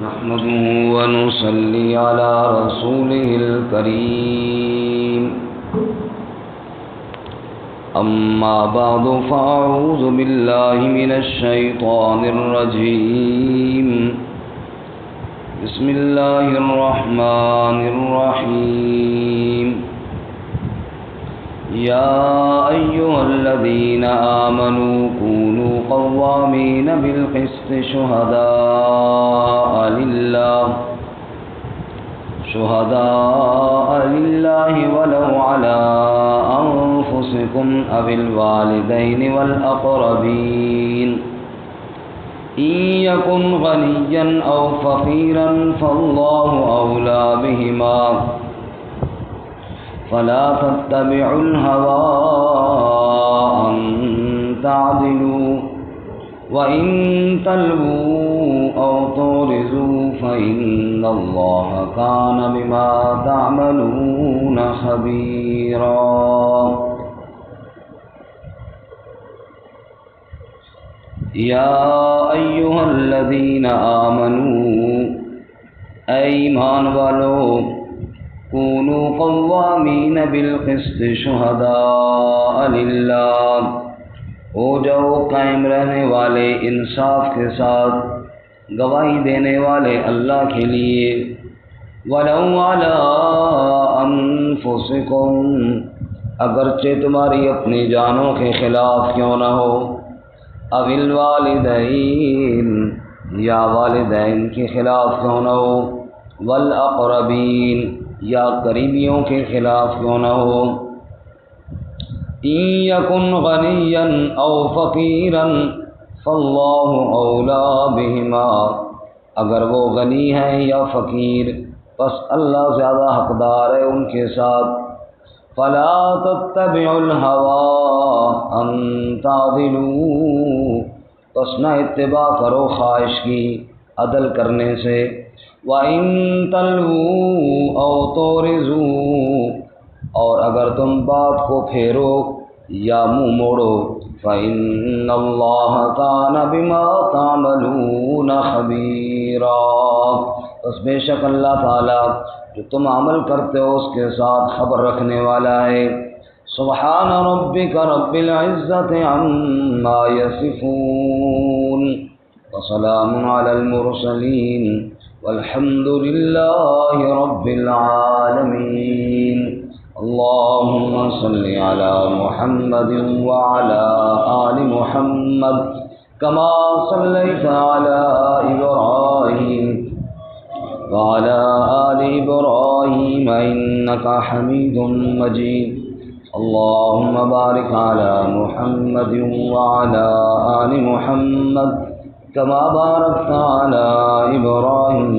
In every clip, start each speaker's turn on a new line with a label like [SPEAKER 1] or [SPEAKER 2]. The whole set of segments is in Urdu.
[SPEAKER 1] نحمده ونصلي على رسوله الكريم أما بعد فأعوذ بالله من الشيطان الرجيم بسم الله الرحمن الرحيم يا أيها الذين آمنوا كونوا قوامين بالقسط شهداء لله ولو على أنفسكم أو الوالدين والأقربين إن يكن غنيا أو فقيرا فالله أولى بهما فلا تتبعوا الهوى أن تعدلوا وإن تلووا أو تعرضوا فإن الله كان بما تعملون خبيرا يا أيها الذين آمنوا ایمان والو کونوا قوامین بالقسط شہداء للہ، ہو جاؤ قائم رہنے والے انصاف کے ساتھ، گواہی دینے والے اللہ کے لیے، ولو علی انفسکم، اگرچہ تمہاری اپنی جانوں کے خلاف کیوں نہ ہو، او الوالدین، یا والدین کے خلاف کیوں نہ ہو، والاقربین، یا قریبیوں کے خلاف کیوں نہ ہو، ان یکن غنیا او فقیرا فاللہ اولی بہما، اگر وہ غنی ہے یا فقیر پس اللہ زیادہ حقدار ہے ان کے ساتھ، فلا تتبعوا الہوی ان تعدلوا، پس نہ اتباع کرو خواہش کی عدل کرنے سے، وَإِن تَلْوُوا أَوْ تُعْرِضُوا، اور اگر تم بات کو پھیرو یا منہ موڑو، فَإِنَّ اللَّهَ كَانَ بِمَا تَعْمَلُونَ خَبِيرًا، بس بے شک اللہ تعالیٰ جو تم عمل کرتے ہو اس کے ساتھ خبر رکھنے والا ہے۔ سبحان ربک رب العزت عما یصفون وسلام علی المرسلین والحمد للہ رب العالمین۔ اللہم صل علی محمد وعلی آل محمد کما صلیت علی ابراہیم وعلی آل ابراہیم انک حمید مجید۔ اللہم بارک علی محمد وعلی آل محمد كما باركت على إبراهيم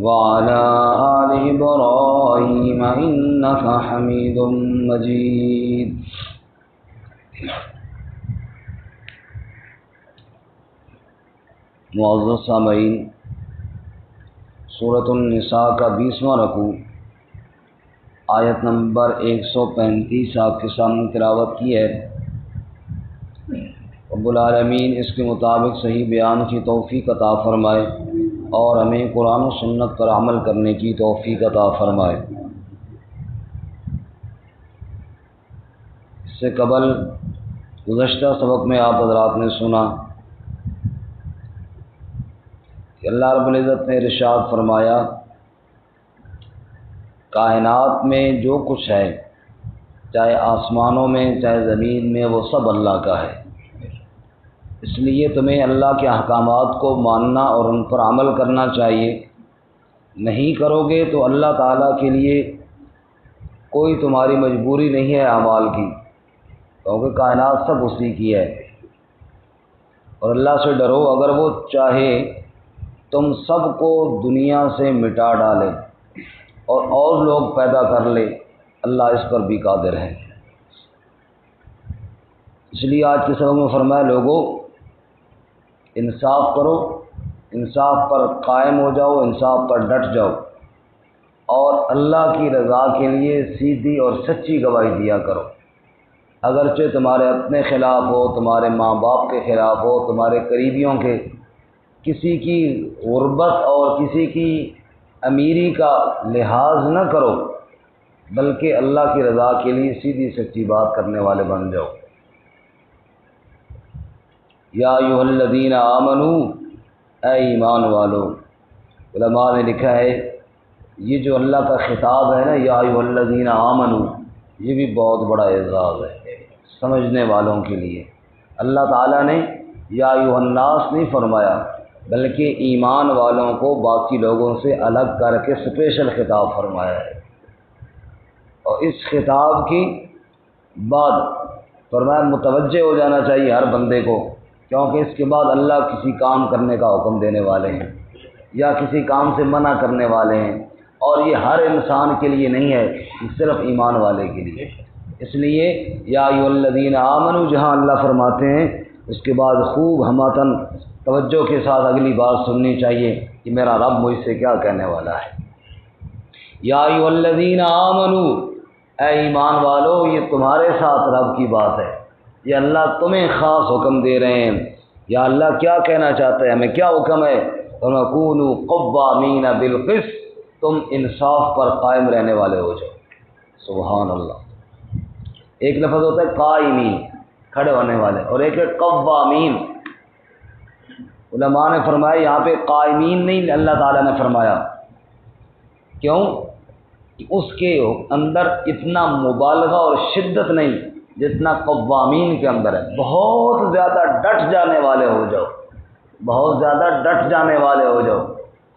[SPEAKER 1] وعلى آل إبراهيم إنك حميد مجيد۔ معزز سامعین، سورۃ النساء کا 20واں رکوع آیت نمبر 135 آپ کے سامنے تلاوت کی ہے۔ رب العالمین اس کے مطابق صحیح بیان کی توفیق عطا فرمائے اور ہمیں قرآن و سنت پر عمل کرنے کی توفیق عطا فرمائے۔ اس سے قبل گزشتہ سبق میں آپ حضرات نے سنا کہ اللہ رب العزت نے ارشاد فرمایا کائنات میں جو کچھ ہے، چاہے آسمانوں میں چاہے زمین میں، وہ سب اللہ کا ہے، اس لیے تمہیں اللہ کے احکامات کو ماننا اور ان پر عمل کرنا چاہیے۔ نہیں کرو گے تو اللہ تعالیٰ کے لیے کوئی تمہاری مجبوری نہیں ہے اعمال کی، کیونکہ کائنات سب اسی کی ہے۔ اور اللہ سے ڈرو، اگر وہ چاہے تم سب کو دنیا سے مٹا ڈالے اور لوگ پیدا کر لے، اللہ اس پر بھی قادر ہے۔ اس لیے آج کے سبق میں فرمایا لوگوں انصاف کرو، انصاف پر قائم ہو جاؤ، انصاف پر ڈٹ جاؤ، اور اللہ کی رضا کے لیے سیدھی اور سچی گواہی دیا کرو، اگرچہ تمہارے اپنے خلاف ہو، تمہارے ماں باپ کے خلاف ہو، تمہارے قریبیوں کے کسی کی غربت اور کسی کی امیری کا لحاظ نہ کرو، بلکہ اللہ کی رضا کے لیے سیدھی سچی بات کرنے والے بن جاؤ۔ یا ایھا الذین آمنوا، اے ایمان والو۔ علماء نے لکھا ہے یہ جو اللہ کا خطاب ہے نا، یا ایھا الذین آمنوا، یہ بھی بہت بڑا اعزاز ہے سمجھنے والوں کے لیے۔ اللہ تعالیٰ نے یا ایھا الناس نہیں فرمایا، بلکہ ایمان والوں کو باقی لوگوں سے الگ کر کے اسپیشل خطاب فرمایا ہے۔ اور اس خطاب کی بعد فرمایا متوجہ ہو جانا چاہیے ہر بندے کو، کیونکہ اس کے بعد اللہ کسی کام کرنے کا حکم دینے والے ہیں یا کسی کام سے منع کرنے والے ہیں، اور یہ ہر انسان کے لیے نہیں ہے، یہ صرف ایمان والے کے لیے۔ اس لیے یا ایھا الذین آمنوا جہاں اللہ فرماتے ہیں، اس کے بعد خوب ہماتن توجہ کے ساتھ اگلی بات سننی چاہیے کہ میرا رب مجھ سے کیا کہنے والا ہے۔ یا ایھا الذین آمنوا، اے ایمان والو، یہ تمہارے ساتھ رب کی بات ہے، یہ اللہ تمہیں خاص حکم دے رہے ہیں۔ یا اللہ کیا کہنا چاہتا ہے، ہمیں کیا حکم ہے؟ وَكُونُوا قَوَّامِينَ بِالْقِسْطِ، تم انصاف پر قائم رہنے والے ہو جاؤ۔ سبحان اللہ۔ ایک لفظ ہوتا ہے قائمین، کھڑے ہونے والے، اور ایک ہے قوامین۔ علماء نے فرمایا یہاں پہ قائمین نہیں اللہ تعالیٰ نے فرمایا، کیوں؟ کہ اس کے اندر اتنا مبالغہ اور شدت نہیں جتنا قوامین کے اندر ہے۔ بہت زیادہ ڈٹ جانے والے ہو جاؤ، بہت زیادہ ڈٹ جانے والے ہو جاؤ،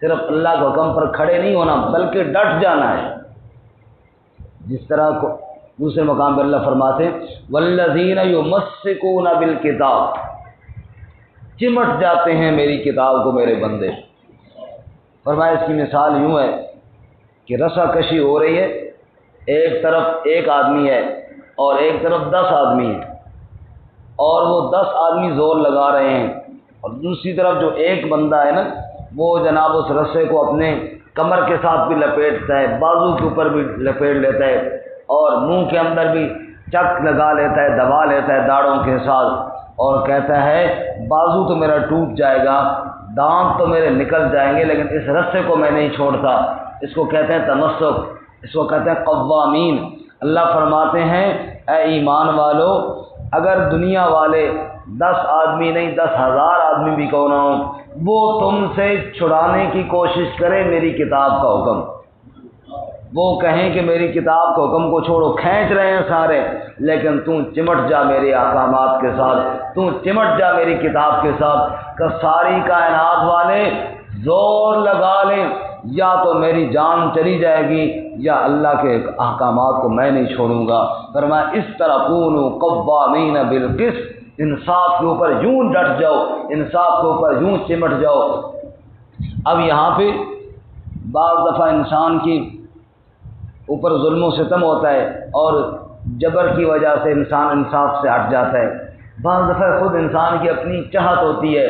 [SPEAKER 1] صرف اللہ کے حکم پر کھڑے نہیں ہونا بلکہ ڈٹ جانا ہے۔ جس طرح کو دوسرے مقام پر اللہ فرماتے ہیں والذین یمسکون بالکتاب، چمٹ جاتے ہیں میری کتاب کو میرے بندے۔ فرمایا اس کی مثال یوں ہے کہ رسا کشی ہو رہی ہے، ایک طرف ایک آدمی ہے اور ایک طرف 10 آدمی ہیں، اور وہ 10 آدمی زور لگا رہے ہیں، اور دوسری طرف جو ایک بندہ ہے نا، وہ جناب اس رسے کو اپنے کمر کے ساتھ بھی لپیٹتا ہے، بازو کے اوپر بھی لپیٹ لیتا ہے، اور منہ کے اندر بھی چک لگا لیتا ہے، دبا لیتا ہے داڑھوں کے ساتھ، اور کہتا ہے بازو تو میرا ٹوٹ جائے گا، دانت تو میرے نکل جائیں گے، لیکن اس رسے کو میں نہیں چھوڑتا۔ اس کو کہتے ہیں تمسک، اس کو کہتے ہیں قوامین۔ اللہ فرماتے ہیں اے ایمان والو، اگر دنیا والے 10 آدمی نہیں 10,000 آدمی بھی کہو نہ ہوں، وہ تم سے چھڑانے کی کوشش کرے میری کتاب کا حکم، وہ کہیں کہ میری کتاب کے حکم کو چھوڑو، کھینچ رہے ہیں سارے، لیکن تم چمٹ جا میرے احکامات کے ساتھ، تم چمٹ جا میری کتاب کے ساتھ، کہ ساری کائنات والے زور لگا لیں، یا تو میری جان چلی جائے گی یا اللہ کے احکامات کو میں نہیں چھوڑوں گا۔ فرمایا اس طرح کونوا قوامین بالقسط، انصاف کے اوپر یوں ڈٹ جاؤ، انصاف کے اوپر یوں چمٹ جاؤ۔ اب یہاں پہ بعض دفعہ انسان کی اوپر ظلم و ستم ہوتا ہے اور جبر کی وجہ سے انسان انصاف سے ہٹ جاتا ہے، بعض دفعہ خود انسان کی اپنی چاہت ہوتی ہے،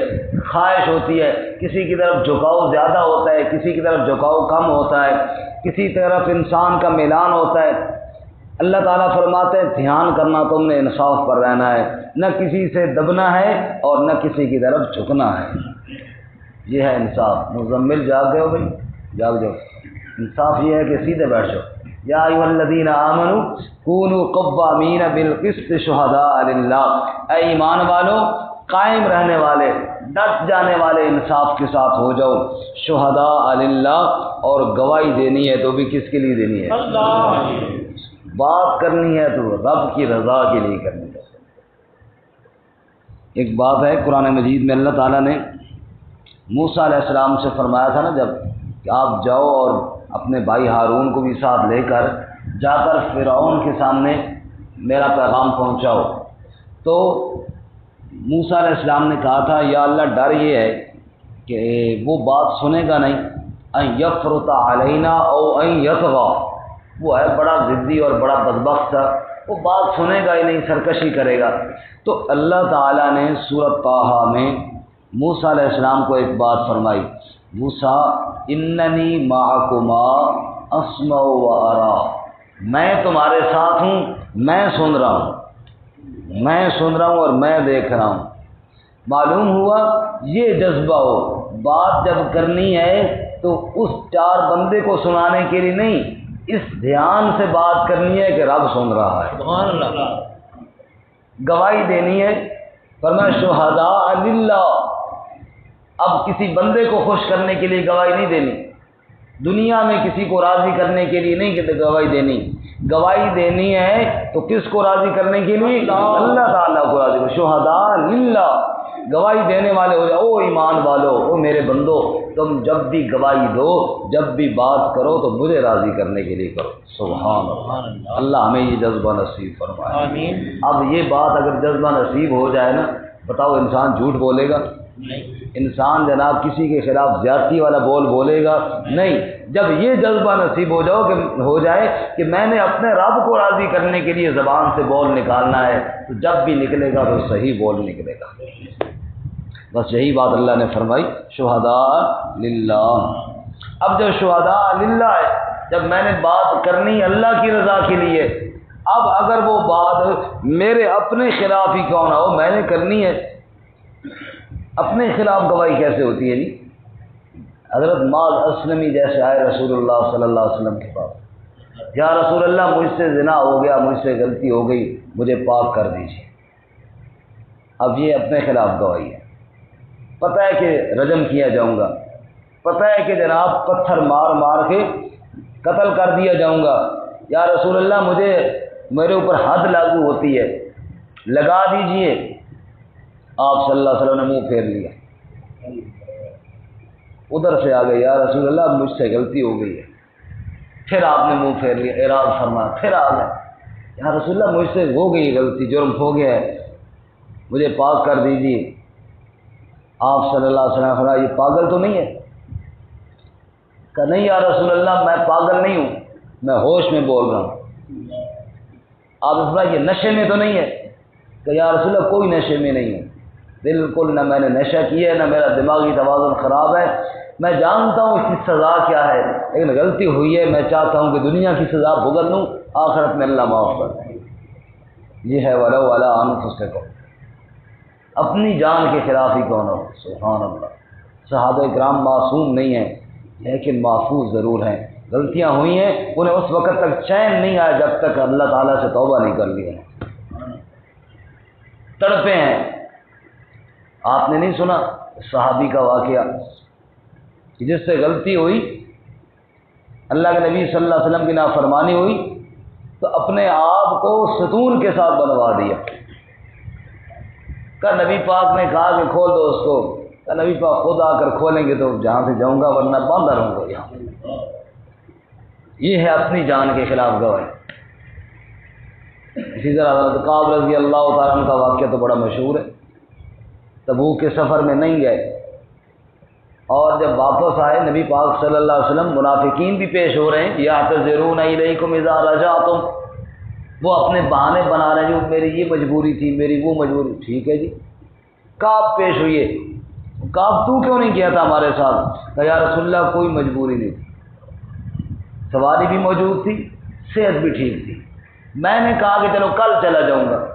[SPEAKER 1] خواہش ہوتی ہے، کسی کی طرف جھکاؤ زیادہ ہوتا ہے، کسی کی طرف جھکاؤ کم ہوتا ہے، کسی طرف انسان کا میلان ہوتا ہے۔ اللہ تعالیٰ فرماتے ہیں دھیان کرنا، تم نے انصاف پر رہنا ہے، نہ کسی سے دبنا ہے اور نہ کسی کی طرف جھکنا ہے، یہ ہے انصاف۔ مزمل جاگ گئے ہو بھائی، جاگ جاؤ۔ انصاف یہ ہے کہ سیدھے بیٹھ جاؤ۔ یا ایھا الذین آمنوا کونوا قوامین بالقسط شہداء للہ، اے ایمان والو قائم رہنے والے، ڈٹ جانے والے انصاف کے ساتھ ہو جاؤ، شہداء للہ، اور گواہی دینی ہے تو بھی کس کے لیے دینی ہے؟ اللہ۔ بات کرنی ہے تو رب کی رضا کے لیے کرنی ہے۔ ایک بات ہے قرآن مجید میں اللہ تعالیٰ نے موسیٰ علیہ السلام سے فرمایا تھا نا جب کہ آپ جاؤ اور اپنے بھائی ہارون کو بھی ساتھ لے کر جا کر فرعون کے سامنے میرا پیغام پہنچاؤ، تو موسیٰ علیہ السلام نے کہا تھا یا اللہ ڈر یہ ہے کہ وہ بات سنے گا نہیں، ان یفرط علینا او ان یطغی، وہ ہے بڑا ضدی اور بڑا بدبخت تھا، وہ بات سنے گا ہی نہیں، سرکشی کرے گا۔ تو اللہ تعالیٰ نے سورۃ طٰہٰ میں موسیٰ علیہ السلام کو ایک بات فرمائی، موسیٰ اننی معکما اسمع و ارى، میں تمہارے ساتھ ہوں، میں سن رہا ہوں، میں سن رہا ہوں اور میں دیکھ رہا ہوں۔ معلوم ہوا یہ جذبہ ہو
[SPEAKER 2] بات جب کرنی ہے تو اس چار بندے کو سنانے کے لیے نہیں، اس دھیان سے بات کرنی ہے کہ رب سن رہا ہے۔
[SPEAKER 1] سبحان اللہ۔
[SPEAKER 2] گواہی دینی ہے، فرمایا شہداء للہ۔ اب کسی بندے کو خوش کرنے کے لیے گواہی نہیں دینی، دنیا میں کسی کو راضی کرنے کے لیے نہیں کہ گواہی دینی، گواہی دینی ہے تو کس کو راضی کرنے کے لیے؟ اللہ تعالیٰ کو راضی کرو۔ شہداء للہ، گواہی دینے والے ہو جاؤ۔ او ایمان والو، او میرے بندو، تم جب بھی گواہی دو، جب بھی بات کرو تو مجھے راضی کرنے کے لیے کرو۔ سبحان اللہ، اللہ ہمیں یہ جذبہ نصیب فرمائے۔
[SPEAKER 1] آمین۔
[SPEAKER 2] اب یہ بات اگر جذبہ نصیب ہو جائے نا، بتاؤ انسان جھوٹ بولے گا؟ انسان جناب کسی کے خلاف زیادتی والا بولے گا نہیں۔ جب یہ جذبہ نصیب ہو جائے کہ میں نے اپنے رب کو راضی کرنے کے لیے زبان سے بول نکالنا ہے، تو جب بھی نکلے گا تو صحیح بول نکلے گا۔ بس یہی بات اللہ نے فرمائی، شہداء للہ۔ اب جب شہداء للہ ہے، جب میں نے بات کرنی اللہ کی رضا کے لیے، اب اگر وہ بات میرے اپنے خلاف ہی کیوں نہ ہو، میں نے کرنی ہے۔ اپنے خلاف گواہی کیسے ہوتی ہے جی؟ حضرت معاذ اسلمی جیسے آئے رسول اللہ صلی اللہ علیہ وسلم کے پاس، یا رسول اللہ مجھ سے زنا ہو گیا، مجھ سے غلطی ہو گئی، مجھے پاک کر دیجیے۔ اب یہ اپنے خلاف گواہی ہے، پتہ ہے کہ رجم کیا جاؤں گا، پتہ ہے کہ جناب پتھر مار مار کے قتل کر دیا جاؤں گا، یا رسول اللہ میرے اوپر حد لاگو ہوتی ہے، لگا دیجئے۔ آپ صلی اللہ علیہ وسلم نے منہ پھیر لیا، ادھر سے آ گئے، یا رسول اللہ مجھ سے غلطی ہو گئی ہے۔ پھر آپ نے منہ پھیر لیا، اعراض فرمایا، پھر آ گئے، یا رسول اللہ مجھ سے ہو گئی غلطی، جرم ہو گیا ہے، مجھے پاک کر دیجیے۔ آپ صلی اللہ علیہ وسلم فرمایا یہ پاگل تو نہیں ہے؟ کہا نہیں یا رسول اللہ میں پاگل نہیں ہوں، میں ہوش میں بول رہا ہوں۔ آپ نے فرمایا یہ نشے میں تو نہیں ہے؟ کہ یا رسول اللہ کوئی نشے میں نہیں ہے، بالکل نہ میں نے نشہ کیا ہے، نہ میرا دماغی توازن خراب ہے، میں جانتا ہوں اس کی سزا کیا ہے، لیکن غلطی ہوئی ہے، میں چاہتا ہوں کہ دنیا کی سزا بھگت لوں، آخرت میں اللہ معاف کر دے۔ یہ ہے وَلَوْ عَلَىٰ أَنفُسِكُمْ، اپنی جان کے خلاف ہی کون ہو۔ سبحان اللہ۔ صحابہ کرام معصوم نہیں ہیں لیکن محفوظ ضرور ہیں، غلطیاں ہوئی ہیں، انہیں اس وقت تک چین نہیں آیا جب تک اللہ تعالیٰ سے توبہ نہیں کر لی ہے، تڑپے ہیں۔ آپ نے نہیں سنا صحابی کا واقعہ کہ جس سے غلطی ہوئی، اللہ کے نبی صلی اللہ علیہ وسلم کی نافرمانی ہوئی تو اپنے آپ کو ستون کے ساتھ بنوا دیا۔ کہ نبی پاک نے کہا کہ کھول دو اس کو، کہ نبی پاک خود آ کر کھولیں گے تو جہاں سے جاؤں گا ورنہ باندھا رہوں گا یہاں۔ یہ ہے اپنی جان کے خلاف گواہی۔ اسی طرح حضرت کعب رضی اللہ تعالیٰ عنہ کا واقعہ تو بڑا مشہور ہے۔ تبوک کے سفر میں نہیں گئے اور جب واپس آئے نبی پاک صلی اللہ علیہ وسلم، منافقین بھی پیش ہو رہے ہیں، یعتذرون الیکم اذا رجعتم، وہ اپنے بہانے بنا رہے ہیں، جو میری یہ مجبوری تھی، میری وہ مجبوری، ٹھیک ہے جی۔ کعب پیش ہوئے، کعب تو کیوں نہیں کیا تھا ہمارے ساتھ؟ کہ یا رسول اللہ کوئی مجبوری نہیں تھی، سواری بھی موجود تھی، صحت بھی ٹھیک تھی، میں نے کہا کہ چلو کل چلا جاؤں گا،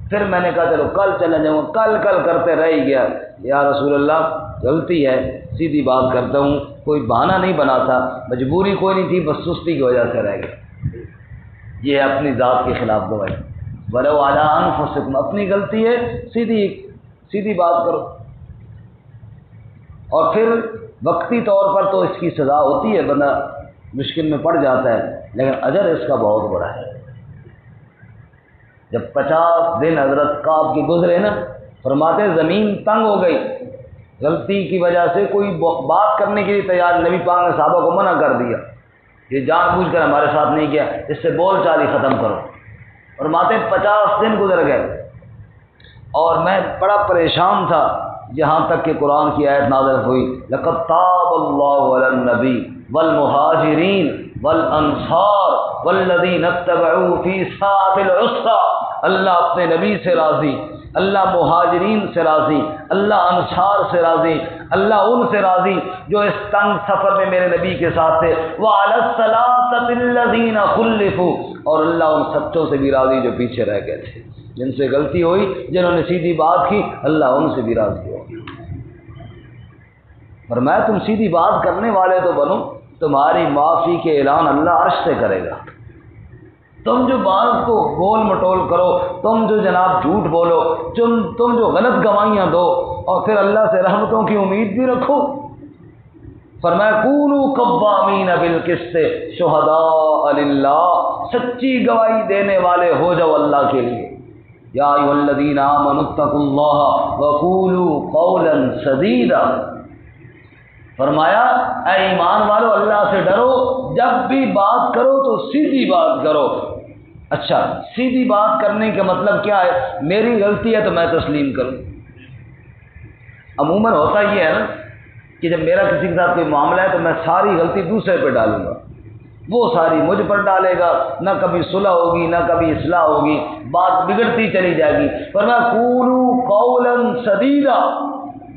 [SPEAKER 2] پھر میں نے کہا چلو کل چلا جاؤں گا، کل کرتے رہ گیا۔ یا رسول اللہ غلطی ہے، سیدھی بات کرتا ہوں، کوئی بہانہ نہیں بناتا، مجبوری کوئی نہیں تھی، بس سستی کی وجہ سے رہ گیا۔ یہ ہے اپنی ذات کے خلاف گواہی۔ وَلَوْ عَلَىٰ أَنفُسِكُمْ، اپنی غلطی ہے، سیدھی بات کرو۔ اور پھر وقتی طور پر تو اس کی سزا ہوتی ہے، بندہ مشکل میں پڑ جاتا ہے، لیکن اجر اس کا بہت بڑا ہے۔ جب 50 دن حضرت کعب کی گزرے نا، فرماتے زمین تنگ ہو گئی، غلطی کی وجہ سے کوئی بات کرنے کے لیے تیار، نبی پاک نے صحابہ کو منع کر دیا، یہ جان بوجھ کر ہمارے ساتھ نہیں کیا، اس سے بول چال ہی ختم کرو۔ فرماتے 50 دن گزر گئے اور میں بڑا پریشان تھا، یہاں تک کہ قرآن کی آیت نازل ہوئی، لَقَدْ تَابَ اللَّهُ عَلَى النَّبِيِّ وَالْمُهَاجِرِينَ وَالْأَنصَارِ وَالَّذِينَ اتَّبَعُوهُ فِي سَاعَةِ الْعُسْرَةِ، اللہ اپنے نبی سے راضی، اللہ مہاجرین سے راضی، اللہ انصار سے راضی، اللہ ان سے راضی جو اس تنگ سفر میں میرے نبی کے ساتھ تھے، وَعَلَى الثَّلَاثَةِ الَّذِينَ خُلِّفُوا، اور اللہ ان سچوں سے بھی راضی جو پیچھے رہ گئے تھے، جن سے غلطی ہوئی، جنہوں نے سیدھی بات کی، اللہ ان سے بھی راضی ہو۔
[SPEAKER 1] فرمایا تم سیدھی بات کرنے والے تو بنو، تمہاری معافی کے اعلان اللہ عرش سے کرے گا۔ تم جو بات کو گول مٹول کرو، تم جو جناب جھوٹ بولو، تم جو غلط گواہیاں دو اور پھر اللہ سے رحمتوں کی امید بھی رکھو۔ فرمایا کونوا قوامین بالقسط شہداء للہ، سچی گواہی دینے والے ہو جاؤ اللہ کے لیے۔ یا ایھا الذین آمنوا اتقوا اللہ وقولوا قولا سدیدا، فرمایا اے ایمان والو اللہ سے ڈرو، جب بھی بات کرو تو سیدھی بات کرو۔ اچھا، سیدھی بات کرنے کا مطلب کیا ہے؟ میری غلطی ہے تو میں تسلیم کروں۔ عموماً ہوتا یہ ہے نا کہ جب میرا کسی کے ساتھ کوئی معاملہ ہے تو میں ساری غلطی دوسرے پہ ڈالوں گا، وہ ساری مجھ پر ڈالے گا، نہ کبھی صلح ہوگی نہ کبھی اصلاح ہوگی، بات بگڑتی چلی جائے گی۔ فرمایا قولوا قولا سدیدا،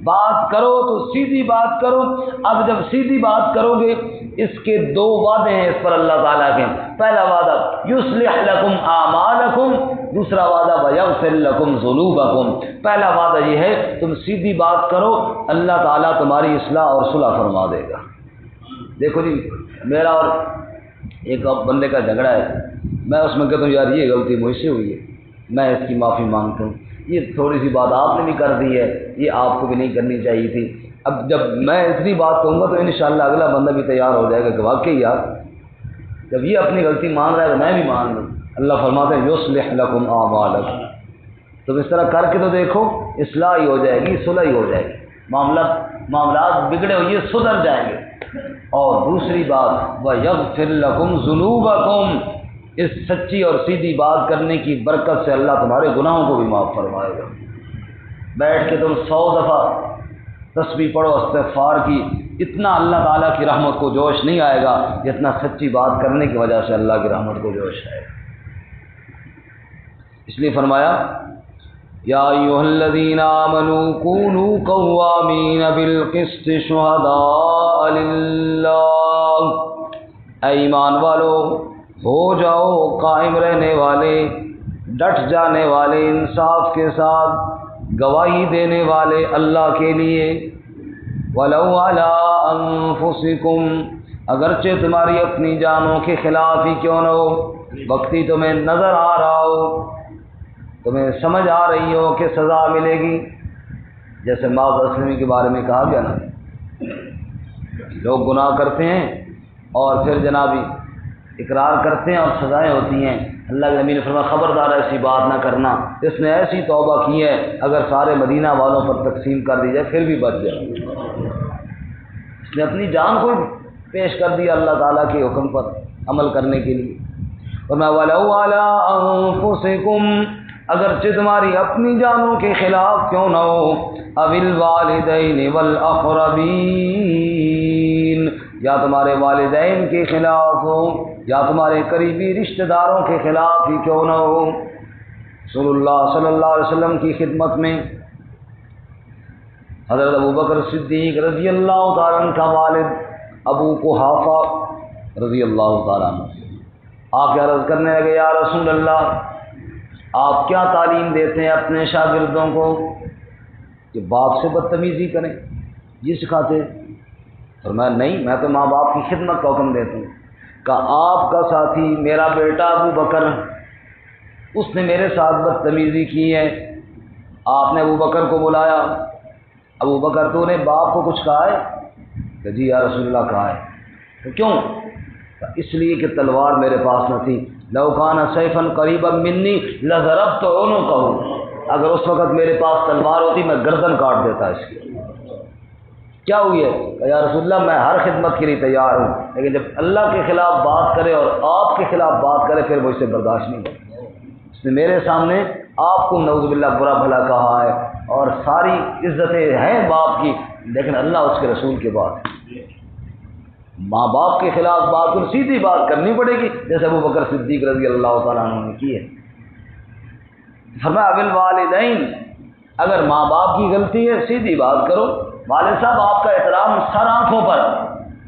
[SPEAKER 1] بات کرو تو سیدھی بات کرو۔ اب جب سیدھی بات کرو گے، اس کے دو وعدے ہیں اس پر اللہ تعالیٰ کے۔ پہلا وعدہ یصلح لکم اعمالکم، دوسرا وعدہ ویغفر لکم ذنوبکم۔ پہلا وعدہ یہ ہے تم سیدھی بات کرو، اللہ تعالیٰ تمہاری اصلاح اور صلح فرما دے گا۔ دیکھو جی، میرا اور ایک بندے کا جھگڑا ہے، میں اس میں کہتا ہوں یار یہ غلطی مجھ سے ہوئی ہے، میں اس کی معافی مانگتا ہوں، یہ تھوڑی سی بات آپ نے بھی کر دی ہے، یہ آپ کو بھی نہیں کرنی چاہیے تھی۔ اب جب میں اتنی بات کہوں گا تو انشاءاللہ اگلا بندہ بھی تیار ہو جائے گا کہ واقعی یار جب یہ اپنی غلطی مان رہا ہے تو میں بھی مان لوں۔ اللہ فرماتے ہیں یصلح لکم اعمالکم، تم اس طرح کر کے تو دیکھو، اصلاح ہی ہو جائے گی، صلح ہی ہو جائے گی، معاملات بگڑے ہوئے سدھر جائیں گے۔ اور دوسری بات وَيَغْفِرْ لَكُمْ ذُنُوبَكُمْ، اس سچی اور سیدھی بات کرنے کی برکت سے اللہ تمہارے گناہوں کو بھی معاف فرمائے گا۔ بیٹھ کے تم 100 دفعہ تسبیح پڑھو استغفار کی، اتنا اللہ تعالیٰ کی رحمت کو جوش نہیں آئے گا جتنا سچی بات کرنے کی وجہ سے اللہ کی رحمت کو جوش آئے گا۔ اس لیے فرمایا یا ایھا الذین آمنوا کونوا قوامین بالقسط شہداء للہ، اے ایمان والو ہو جاؤ قائم رہنے والے، ڈٹ جانے والے، انصاف کے ساتھ گواہی دینے والے اللہ کے لیے۔ وَلَوْ عَلَىٰ أَنفُسِكُمْ، اگرچہ تمہاری اپنی جانوں کے خلاف ہی کیوں نہ ہو، وقتی تمہیں نظر آ رہا ہو، تمہیں سمجھ آ رہی ہو کہ سزا ملے گی، جیسے معاذ اسلمی کے بارے میں کہا گیا نا، لوگ گناہ کرتے ہیں اور پھر جناب اقرار کرتے ہیں اور سزائیں ہوتی ہیں۔ اللہ کے نبی نے فرمایا خبردار ایسی بات نہ کرنا، اس نے ایسی توبہ کی ہے اگر سارے مدینہ والوں پر تقسیم کر دی جائے پھر بھی بچ جائے۔ اس نے اپنی جان کو پیش کر دیا اللہ تعالیٰ کے حکم پر عمل کرنے کے لیے۔ فرمایا وَلَوْ عَلَىٰ أَنفُسِكُمْ، اگرچہ تمہاری اپنی جانوں کے خلاف کیوں نہ ہو، أَوِ الْوَالِدَيْنِ وَالْأَقْرَبِينَ، یا تمہارے والدین کے خلاف ہو یا تمہارے قریبی رشتہ داروں کے خلاف ہی کیوں نہ ہو۔ رسول اللہ صلی اللہ علیہ وسلم کی خدمت میں حضرت ابوبکر صدیق رضی اللہ تعالیٰ عنہ کا والد ابو قحافہ رضی اللہ تعالیٰ عنہ آپ کے عرض کرنے لگے یا رسول اللہ، آپ کیا تعلیم دیتے ہیں اپنے شاگردوں کو کہ باپ سے بدتمیزی کریں، یہ سکھاتے؟ فرمایا نہیں، میں تو ماں باپ کی خدمت کا حکم دیتا ہوں۔ کہا آپ کا ساتھی میرا بیٹا ابو بکر، اس نے میرے ساتھ بدتمیزی کی ہے، آپ نے ابو بکر کو بلایا، ابو بکر تو نے باپ کو کچھ کہا ہے؟ کہ جی یا رسول اللہ کہا ہے۔ تو کیوں؟ اس لیے کہ تلوار میرے پاس نہ تھی، لو کان سیفا قریبا منی لضربت عنقہ، اگر اس وقت میرے پاس تلوار ہوتی میں گردن کاٹ دیتا اس کی۔ کیا ہوئی ہے؟ کہ یا رسول اللہ میں ہر خدمت کے لیے تیار ہوں، لیکن جب اللہ کے خلاف بات کرے اور آپ کے خلاف بات کرے پھر مجھ سے برداشت نہیں ہوتا۔ اس نے میرے سامنے آپ کو نعوذ باللہ برا بھلا کہا ہے، اور ساری عزتیں ہیں باپ کی، لیکن اللہ اس کے رسول کے بعد ماں باپ کے خلاف بات کو سیدھی بات کرنی پڑے گی، جیسے ابو بکر صدیق رضی اللہ تعالیٰ عنہ نے کی ہے۔ فرمایا بالوالدین، اگر ماں باپ کی غلطی ہے سیدھی بات کرو، والد صاحب آپ کا احترام سر آنکھوں پر،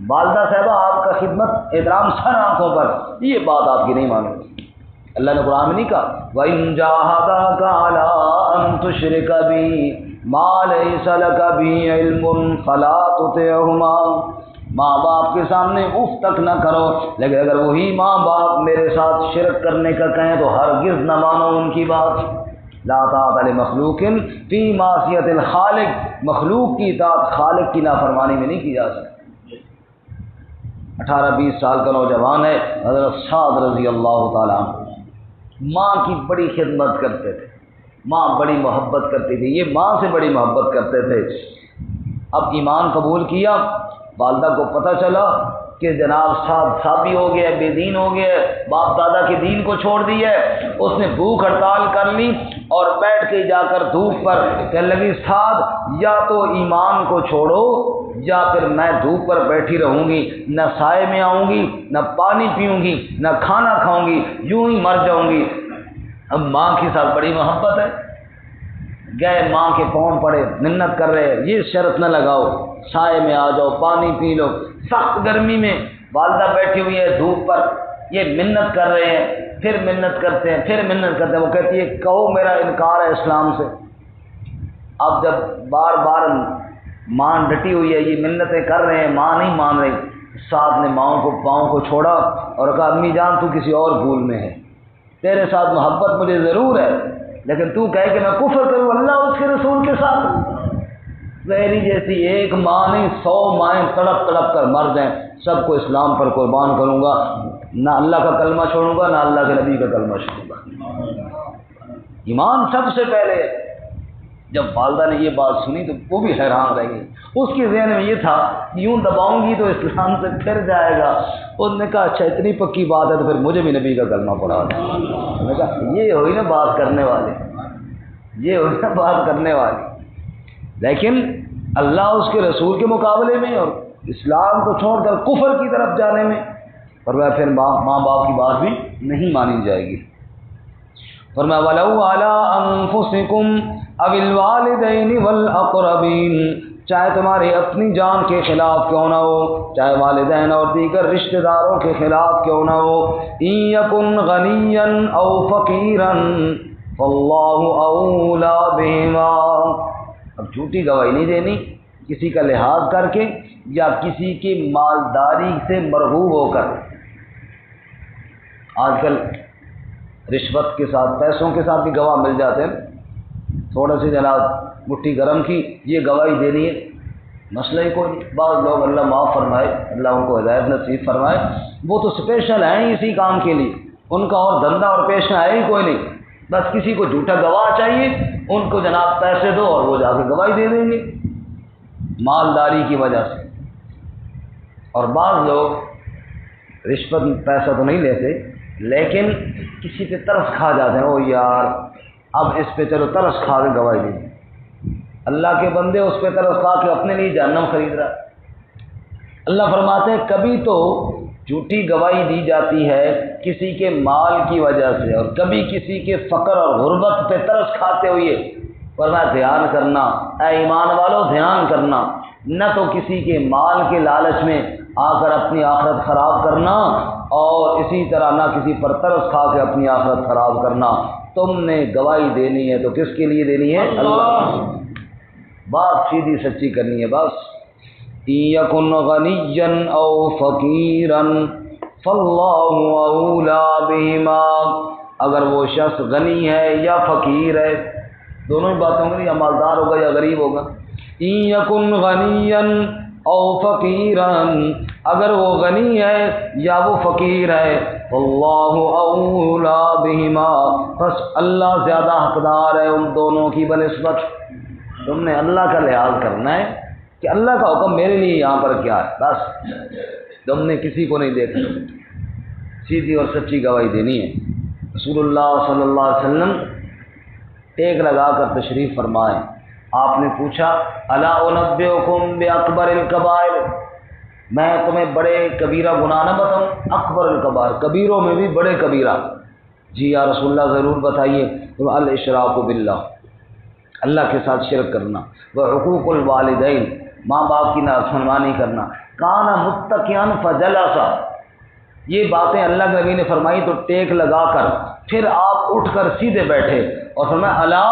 [SPEAKER 1] والدہ صاحبہ آپ کا خدمت احترام سر آنکھوں پر، یہ بات آپ کی نہیں مانو گی۔ اللہ نے قرآن میں نہیں کہا وَإِن جَاهَدَاكَ عَلَىٰ أَن تُشْرِكَ بِي ما لیس لک بہ علم فلا تطعہما، ماں باپ کے سامنے اف تک نہ کرو، لیکن اگر وہی ماں باپ میرے ساتھ شرک کرنے کا کہیں تو ہرگز نہ مانو ان کی بات۔ لا طاعۃ لمخلوق فی معصیۃ الخالق، مخلوق کی اطاعت خالق کی نافرمانی میں نہیں کی جا سکتی۔ 18-20 سال کا نوجوان ہے، حضرت سعد رضی اللہ تعالیٰ عنہ ماں کی بڑی خدمت کرتے تھے، ماں بڑی محبت کرتی تھی، یہ ماں سے بڑی محبت کرتے تھے۔ اب ایمان قبول کیا، والدہ کو پتہ چلا کہ جناب صحابی ہو گیا، بے دین ہو گیا، باپ دادا کے دین کو چھوڑ دیا ہے۔ اس نے بھوک ہڑتال کر لی اور بیٹھ کے جا کر دھوپ پر کہنے لگی سعد یا تو ایمان کو چھوڑو یا پھر میں دھوپ پر بیٹھی رہوں گی، نہ سائے میں آؤں گی، نہ پانی پیوں گی، نہ کھانا کھاؤں گی، یوں ہی مر جاؤں گی۔ اب ماں کے ساتھ بڑی محبت ہے، گئے ماں کے پاؤں پڑے، منت کر رہے ہیں یہ شرط نہ لگاؤ، سائے میں آ جاؤ، پانی پی لو۔ سخت گرمی میں والدہ بیٹھی ہوئی ہے دھوپ پر، یہ منت کر رہے ہیں، پھر منت کرتے ہیں، پھر منت کرتے ہیں۔ وہ کہتی ہے کہو میرا انکار ہے اسلام سے۔ اب جب بار بار ماں ڈٹی ہوئی ہے، یہ منتیں کر رہے ہیں، ماں نہیں مان رہی، ساتھ نے ماں کو پاؤں کو چھوڑا اور کہا امی جان تو کسی اور بھول میں ہے، تیرے ساتھ محبت مجھے ضرور ہے لیکن تو کہے کہ میں کفر کروں اللہ اس کے رسول کے ساتھ۔ میری جیسی ایک ماں نہیں 100 مائیں تڑپ تڑپ کر مر جائیں، سب کو اسلام پر قربان کروں گا، نہ اللہ کا کلمہ چھوڑوں گا، نہ اللہ کے نبی کا کلمہ چھوڑوں گا۔ ایمان سب سے پہلے۔ جب والدہ نے یہ بات سنی تو وہ بھی حیران رہ گئی، اس کے ذہن میں یہ تھا یوں دباؤں گی تو اسلام سے پھر جائے گا۔ اس نے کہا اچھا اتنی پکی بات ہے تو پھر مجھے بھی نبی کا کلمہ پڑھا دیں۔ میں نے کہا یہ ہوئی نا بات کرنے والے، یہ ہوئی نا بات کرنے والی۔ لیکن اللہ اس کے رسول کے مقابلے میں اور اسلام کو چھوڑ کر کفر کی طرف جانے میں، فرمایا پھر ماں باپ کی بات بھی نہیں مانی جائے گی۔ فرمایا وَلَوْ عَلَىٰ أَنفُسِكُمْ أَوِ الْوَالِدَيْنِ وَالْأَقْرَبِينَ، چاہے تمہاری اپنی جان کے خلاف کیوں نہ ہو، چاہے والدین اور دیگر رشتہ داروں کے خلاف کیوں نہ ہو، إِن يَكُنْ غَنِيًّا أَوْ فَقِيرًا فَاللَّهُ أَوْلَىٰ بِهِمَا۔ اب جھوٹی گواہی نہیں دینی کسی کا لحاظ کر کے یا کسی کی مالداری سے مرغوب ہو کر۔ آج کل رشوت کے ساتھ پیسوں کے ساتھ بھی گواہ مل جاتے ہیں، تھوڑا سی جناب مٹھی گرم کی یہ گواہی دینی ہے، مسئلہ ہی کوئی نہیں۔ بعض لوگ اللہ معاف فرمائے، اللہ ان کو ہدایت نصیب فرمائے، وہ تو اسپیشل ہیں ہی اسی کام کے لیے، ان کا اور دھندا اور پیشہ ہے ہی کوئی نہیں، بس کسی کو جھوٹا گواہ چاہیے، ان کو جناب پیسے دو اور وہ جا کے گواہی دے دیں گے مالداری کی وجہ سے۔ اور بعض لوگ رشوت پیسہ تو نہیں لیتے لیکن کسی پہ ترس کھا جاتے ہیں، او یار اب اس پہ چلو ترس کھا کے گواہی دیں۔ اللہ کے بندے اس پہ ترس کھا کے اپنے لیے جہنم خرید رہا ہے۔ اللہ فرماتے ہیں کبھی تو جھوٹی گواہی دی جاتی ہے کسی کے مال کی وجہ سے اور کبھی کسی کے فقر اور غربت پہ ترس کھاتے ہوئے، ورنہ دھیان کرنا اے ایمان والو، دھیان کرنا، نہ تو کسی کے مال کے لالچ میں آ کر اپنی آخرت خراب کرنا اور اسی طرح نہ کسی پر ترس کھا کے اپنی آخرت خراب کرنا۔ تم نے گواہی دینی ہے تو کس کے لیے دینی ہے؟ اللہ۔ بات سیدھی سچی کرنی ہے بس۔ یکن غنیا او فقیرا فاللہ اولی بہما، اگر وہ شخص غنی ہے یا فقیر ہے، دونوں ہی باتیں ہوں گی، یا مالدار ہوگا یا غریب ہوگا۔ یکن غنیا او فقیرا، اگر وہ غنی ہے یا وہ فقیر ہے، واللہ اولی بہما، بس اللہ زیادہ حقدار ہے ان دونوں کی بنسبت۔ تم نے اللہ کا لحاظ کرنا ہے کہ اللہ کا حکم میرے لیے یہاں پر کیا ہے، بس تم نے کسی کو نہیں دیکھنا، سیدھی اور سچی گواہی دینی ہے۔ رسول اللہ صلی اللہ علیہ وسلم ٹیک لگا کر تشریف فرمائے، آپ نے پوچھا الا انبئکم باکبر الکبائر، میں تمہیں بڑے کبیرہ گناہ نہ بتاؤں؟ اکبر الکبائر، کبیروں میں بھی بڑے کبیرہ۔ جی یا رسول اللہ ضرور بتائیے۔ تو الاشراک باللہ، اللہ کے ساتھ شرک کرنا، وحقوق الوالدین، ماں باپ کی نافرمانی کرنا، کان متکئا فجلس، یہ باتیں اللہ کے نبی نے فرمائی تو ٹیک لگا کر پھر آپ اٹھ کر سیدھے بیٹھے
[SPEAKER 2] اور فرمایا الا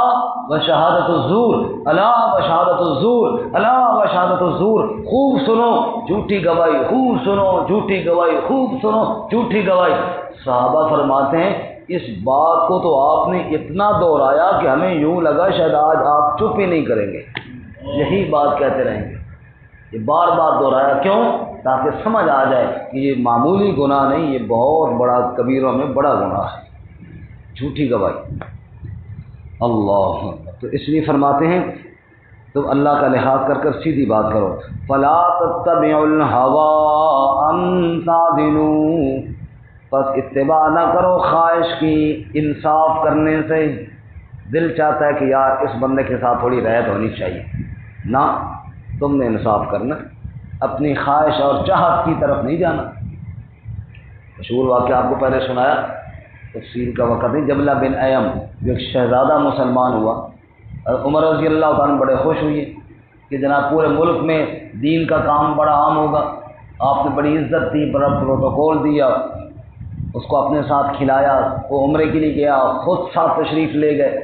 [SPEAKER 2] و شہادت الزور، الا و شہادت الزور، الا و شہادت الزور، خوب سنو جھوٹی گواہی، خوب سنو جھوٹی گواہی، خوب سنو جھوٹی گواہی۔ صحابہ فرماتے ہیں اس بات کو تو آپ نے اتنا دہرایا کہ ہمیں یوں لگا شاید آج آپ چپ ہی نہیں کریں گے، یہی بات کہتے رہیں گے۔ یہ بار بار دہرایا کیوں؟ تاکہ سمجھ آ جائے کہ یہ معمولی گناہ نہیں، یہ بہت بڑا کبیروں میں بڑا گناہ ہے، جھوٹی گواہی۔ اللہ، تو اس لیے فرماتے ہیں تم اللہ کا لحاظ کر کر سیدھی بات کرو۔ فلا تتبعوا الهوى ان تعدلوا، بس اتباع نہ کرو خواہش کی انصاف کرنے سے۔ دل چاہتا ہے کہ یار اس بندے کے ساتھ تھوڑی رعایت ہونی چاہیے، نہ، تم نے انصاف کرنا، اپنی خواہش اور چاہت کی طرف نہیں جانا۔ مشہور واقعہ آپ کو پہلے سنایا، تفصیل کا وقت نہیں، جبلہ بن ایم جو ایک شہزادہ مسلمان ہوا، عمر رضی اللہ تعالیٰ بڑے خوش ہوئے کہ جناب پورے ملک میں دین کا کام بڑا عام ہوگا، آپ نے بڑی عزت دی، بڑا پروٹوکول دیا، اس کو اپنے ساتھ کھلایا، وہ عمرے کے لیے گیا، خود ساتھ تشریف لے گئے۔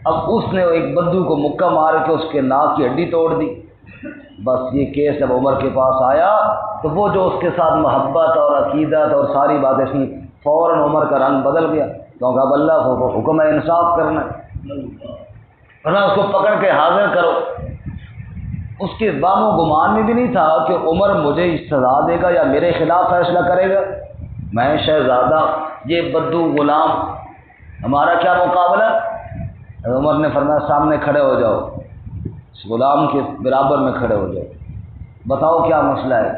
[SPEAKER 2] اب اس نے ایک بدو کو مکہ مار کے اس کے ناک کی ہڈی توڑ دی۔ بس یہ کیس جب عمر کے پاس آیا تو وہ جو اس کے ساتھ محبت اور عقیدت اور ساری باتیں تھیں، فوراً عمر کا رنگ بدل گیا، کیونکہ اب اللہ کو حکم ہے انصاف کرنا، ورنہ اس کو پکڑ کے حاضر کرو۔ اس کے بام و گمان میں بھی نہیں تھا کہ عمر مجھے سزا دے گا یا میرے خلاف فیصلہ کرے گا، میں شہزادہ، یہ بدو غلام، ہمارا کیا مقابلہ؟ عمر نے فرمایا سامنے کھڑے ہو جاؤ، اس غلام کے برابر میں کھڑے ہو جاؤ، بتاؤ کیا مسئلہ ہے؟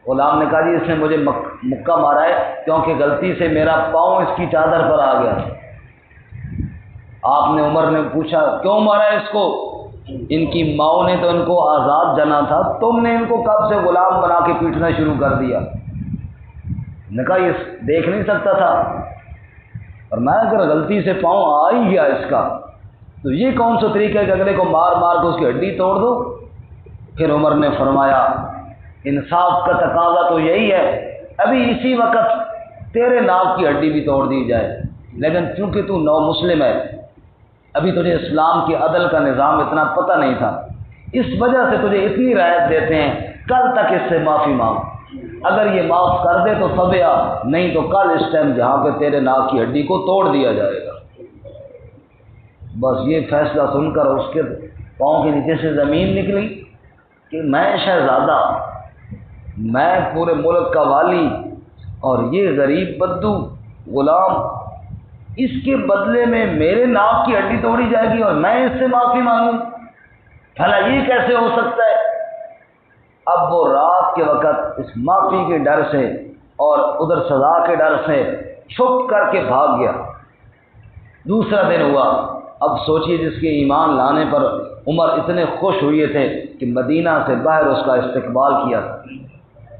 [SPEAKER 2] غلام نے کہا جی اس نے مجھے مکہ مارا ہے کیونکہ غلطی سے میرا پاؤں اس کی چادر پر آ گیا۔ آپ نے عمر نے پوچھا کیوں مارا ہے اس کو؟ ان کی ماؤں نے تو ان کو آزاد جنا تھا، تم نے ان کو کب سے غلام بنا کے پیٹنا شروع کر دیا؟ نے کہا یہ دیکھ نہیں سکتا تھا، اور میں اگر غلطی سے پاؤں آ ہی گیا اس کا تو یہ کون سا طریقہ ہے کہ اگلے کو مار مار کے اس کی ہڈی توڑ دو؟ پھر عمر نے فرمایا انصاف کا تقاضا تو یہی ہے، ابھی اسی وقت تیرے ناک کی ہڈی بھی توڑ دی جائے، لیکن چونکہ تو نو مسلم ہے، ابھی تجھے اسلام کے عدل کا نظام اتنا پتہ نہیں تھا، اس وجہ سے تجھے اتنی رعایت دیتے ہیں، کل تک اس سے معافی مانگ، اگر یہ معاف کر دے تو فبیا، نہیں تو کل اس ٹائم جہاں پہ تیرے ناک کی ہڈی کو توڑ دیا جائے گا۔ بس یہ فیصلہ سن کر اس کے پاؤں کے نیچے سے زمین نکلی کہ میں شہزادہ، میں پورے ملک کا والی، اور یہ غریب بدو غلام، اس کے بدلے میں میرے ناک کی ہڈی توڑی جائے گی اور میں اس سے معافی مانگوں؟ بھلا یہ کیسے ہو سکتا ہے؟ اب وہ رات کے وقت اس معافی کے ڈر سے اور ادھر سزا کے ڈر سے چھپ کر کے بھاگ گیا۔ دوسرا دن ہوا، اب سوچیے جس کے ایمان لانے پر عمر اتنے خوش ہوئے تھے کہ مدینہ سے باہر اس کا استقبال کیا تھا،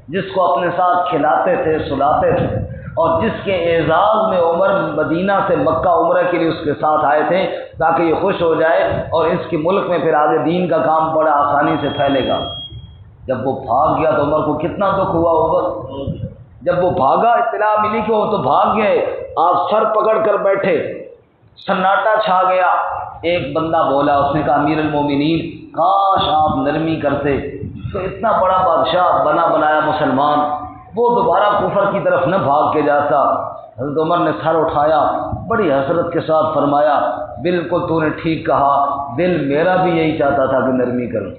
[SPEAKER 2] جس کو اپنے ساتھ کھلاتے تھے سلاتے تھے، اور جس کے اعزاز میں عمر مدینہ سے مکہ عمرہ کے لیے اس کے ساتھ آئے تھے تاکہ یہ خوش ہو جائے اور اس کے ملک میں پھر آگے دین کا کام بڑا آسانی سے پھیلے گا۔ جب وہ بھاگ گیا تو عمر کو کتنا دکھ ہوا ہوگا۔ جب وہ بھاگا اطلاع ملی کہ وہ تو بھاگ گئے، آپ سر پکڑ کر بیٹھے، سناٹا چھا گیا۔ ایک بندہ بولا، اس نے کہا امیر المومنین کاش آپ نرمی کرتے تو اتنا بڑا بادشاہ بنا بنایا مسلمان وہ دوبارہ کفر کی طرف نہ بھاگ کے جاتا۔ حضرت عمر نے سر اٹھایا، بڑی حسرت کے ساتھ فرمایا بالکل تو نے ٹھیک کہا، دل میرا بھی یہی چاہتا تھا کہ نرمی کروں۔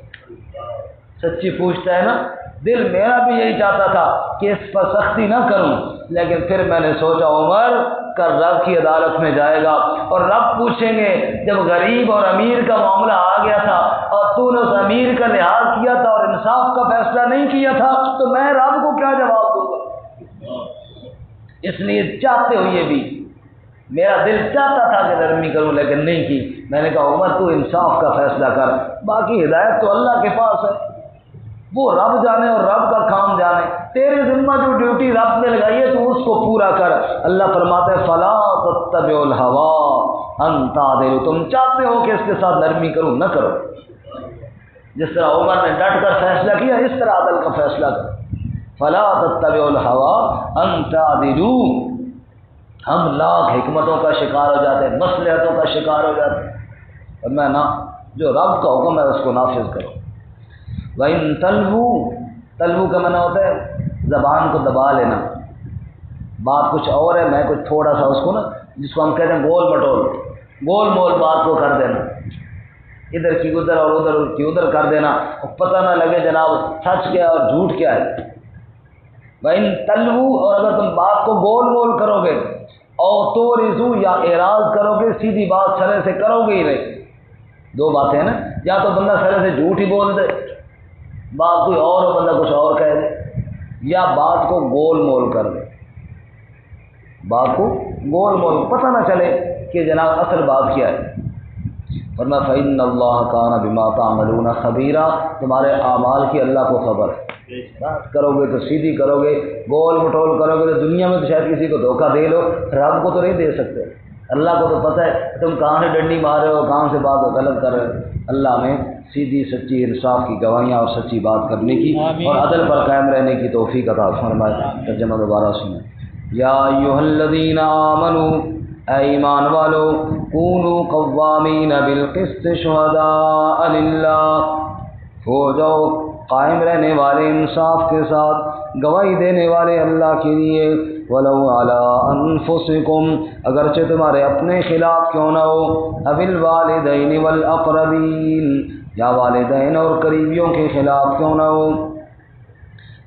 [SPEAKER 2] سچی پوچھتا ہے نا، دل میرا بھی یہی چاہتا تھا کہ اس پر سختی نہ کروں، لیکن پھر میں نے سوچا عمر کل رب کی عدالت میں جائے گا اور رب پوچھیں گے جب غریب اور امیر کا معاملہ آ گیا تھا اور تو نے اس امیر کا لحاظ کیا تھا اور انصاف کا فیصلہ نہیں کیا تھا تو میں رب کو کیا جواب دوں گا؟ اس لیے چاہتے ہوئے بھی میرا دل چاہتا تھا کہ نرمی کروں لیکن نہیں کی۔ میں نے کہا عمر تو انصاف کا فیصلہ کر، باقی ہدایت تو اللہ کے پاس ہے، وہ رب جانے اور رب کا کام جانے، تیرے ذمہ جو ڈیوٹی رب نے لگائی ہے تو اس کو پورا کر۔ اللہ فرماتا ہے فلا تتبعوا الهوى ان تعدلوا، تم چاہتے ہو کہ اس کے ساتھ نرمی کروں، نہ کرو۔ جس طرح عمر نے ڈٹ کر فیصلہ کیا اس طرح عدل کا فیصلہ کرو۔ فلا تتبعوا الهوى ان تعدلوا ہم لاکھ حکمتوں کا شکار ہو جاتے ہیں، مصلحتوں کا شکار ہو جاتے ہیں، اور میں نہ جو رب کا حکم ہے اس کو نافذ کرو۔ وَإِن تلوو کا معنی ہوتا ہے زبان کو دبا لینا، بات کچھ اور ہے، میں کچھ تھوڑا سا اس کو نا، جس کو ہم کہتے ہیں گول مول بات کو کر دینا، ادھر کی ادھر اور ادھر کی ادھر کر دینا، پتہ نہ لگے جناب سچ کیا اور جھوٹ کیا ہے۔ وَإِن تلوو، اور اگر تم بات کو گول مول کرو گے، اور تورثو یا اعراض کرو گے، سیدھی بات سرے سے کرو گے ہی نہیں، دو باتیں ہیں نا، یا تو بندہ سرے سے جھوٹ ہی بول دے، بات کوئی اور ہو بندہ کچھ اور کہہ دے، یا بات کو گول مول کر دے، بات کو گول مول پتہ نہ چلے کہ جناب اصل بات کیا ہے۔ ورنہ فإن اللہ کان بما تعملون خبیرا، تمہارے اعمال کی اللہ کو خبر ہے، بات کرو گے تو سیدھی کرو گے، گول مٹول کرو گے تو دنیا میں تو شاید کسی کو دھوکہ دے لو، رب کو تو نہیں دے سکتے، اللہ کو تو پتہ ہے تم کہاں سے ڈنڈی مار رہے ہو، کہاں سے بات غلط کر رہے ہو۔ اللہ میں سیدھی سچی انصاف کی گواہیاں اور سچی بات کرنے کی اور عدل پر قائم رہنے کی توفیق عطا فرمائے۔ ترجمہ دوبارہ سنیں۔ یا ایھا الذین آمنوا، اے ایمان والو، کونوا قوامین بالقسط شہداء للہ، ہو جاؤ قائم رہنے والے انصاف کے ساتھ، گواہی دینے والے اللہ کے لیے، ولو علی انفسکم، اگرچہ تمہارے اپنے خلاف کیوں نہ ہو، او الوالدین والاقربین، یا والدین اور قریبیوں کے خلاف کیوں نہ ہو،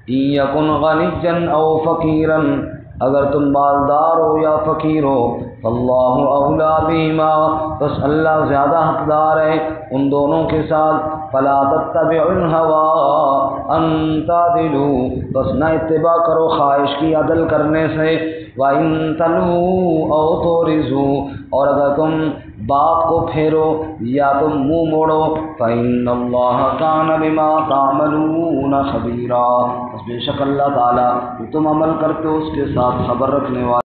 [SPEAKER 2] ان یکن غنیا او فقیرا، اگر تم مالدار ہو یا فقیر ہو، فاللہ اولا بہما، بس اللہ زیادہ حقدار ہے ان دونوں کے ساتھ، فلا تتبعوا الہوی ان تعدلوا، بس نہ اتباع کرو خواہش کی عدل کرنے سے، وَإِن تَلْوُوا أَوْ تُعْرِضُوا، اور اگر تم بات کو پھیرو یا تم منہ موڑو، فَإِنَّ اللَّهَ كَانَ بِمَا تَعْمَلُونَ خَبِيرًا، بس بے شک اللہ تعالیٰ جو تم عمل کرتے ہو اس کے ساتھ خبر رکھنے والا